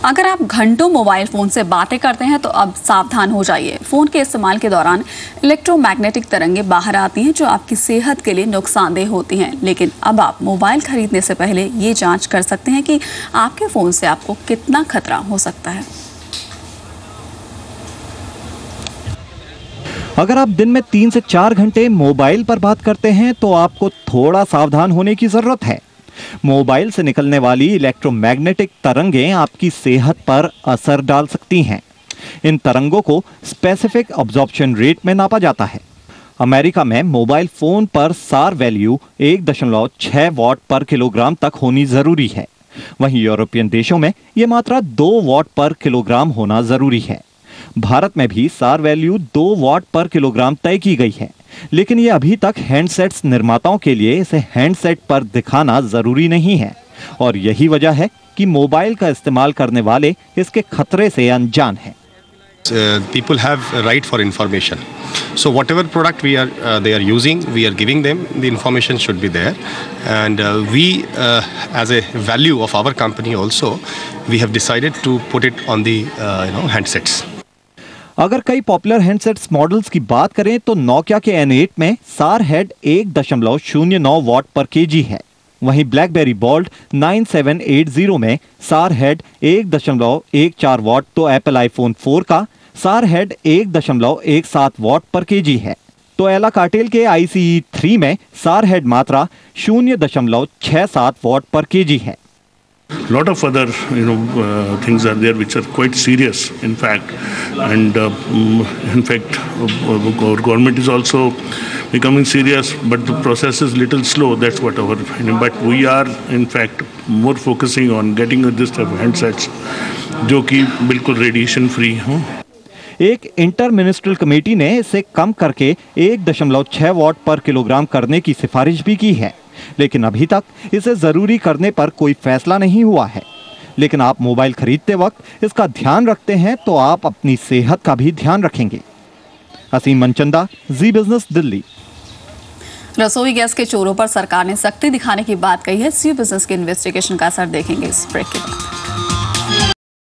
अगर आप घंटों मोबाइल फ़ोन से बातें करते हैं तो अब सावधान हो जाइए। फ़ोन के इस्तेमाल के दौरान इलेक्ट्रोमैग्नेटिक तरंगें बाहर आती हैं जो आपकी सेहत के लिए नुकसानदेह होती हैं। लेकिन अब आप मोबाइल खरीदने से पहले ये जांच कर सकते हैं कि आपके फ़ोन से आपको कितना खतरा हो सकता है। अगर आप दिन में 3 से 4 घंटे मोबाइल पर बात करते हैं तो आपको थोड़ा सावधान होने की जरूरत है। मोबाइल से निकलने वाली इलेक्ट्रोमैग्नेटिक तरंगें आपकी सेहत पर असर डाल सकती हैं। इन तरंगों को स्पेसिफिक अब्जॉर्प्शन रेट में नापा जाता है। अमेरिका में मोबाइल फोन पर सार वैल्यू 1.6 वॉट पर किलोग्राम तक होनी जरूरी है। वहीं यूरोपियन देशों में यह मात्रा 2 वॉट पर किलोग्राम होना जरूरी है। भारत में भी सार वैल्यू 2 वॉट पर किलोग्राम तय की गई है, लेकिन ये अभी तक हैंडसेट्स निर्माताओं के लिए इसे हैंडसेट पर दिखाना जरूरी नहीं है और यही वजह है कि मोबाइल का इस्तेमाल करने वाले इसके खतरे से अनजान हैं। People have a right for information. So whatever product they are using, we are giving them the information should be there, and we as a value of our company also, we have decided to put it on the handsets. अगर कई popular handsets models की बात करें तो Nokia के N8 में सार head 1.09 what पर केजी है। वहीं ब्लैकबेरी बोल्ट 9780 में सार हेड 1.14 वॉट तो एप्पल आईफोन 4 का सार हेड 1.17 वॉट पर केजी है। तो एला कार्टेल के ICE 3 में सार हेड मात्रा 0.67 वॉट पर केजी है। Lot of other things are there which are quite serious in fact, and in fact our government is also becoming serious, but the process is little slow. That's what our opinion, but we are in fact more focusing on getting this type of handsets जो कि बिल्कुल radiation free हो। एक inter ministerial committee ने इसे कम करके 1.6 what पर kilogram करने की सिफारिश भी की है, लेकिन अभी तक इसे जरूरी करने पर कोई फैसला नहीं हुआ है। लेकिन आप मोबाइल खरीदते वक्त इसका ध्यान रखते हैं तो आप अपनी सेहत का भी ध्यान रखेंगे। असीम मनचंदा, जी बिजनेस, दिल्ली। रसोई गैस के चोरों पर सरकार ने सख्ती दिखाने की बात कही है। जी बिजनेस के इन्वेस्टिगेशन का असर देखेंगे इस ब्रेक के बाद।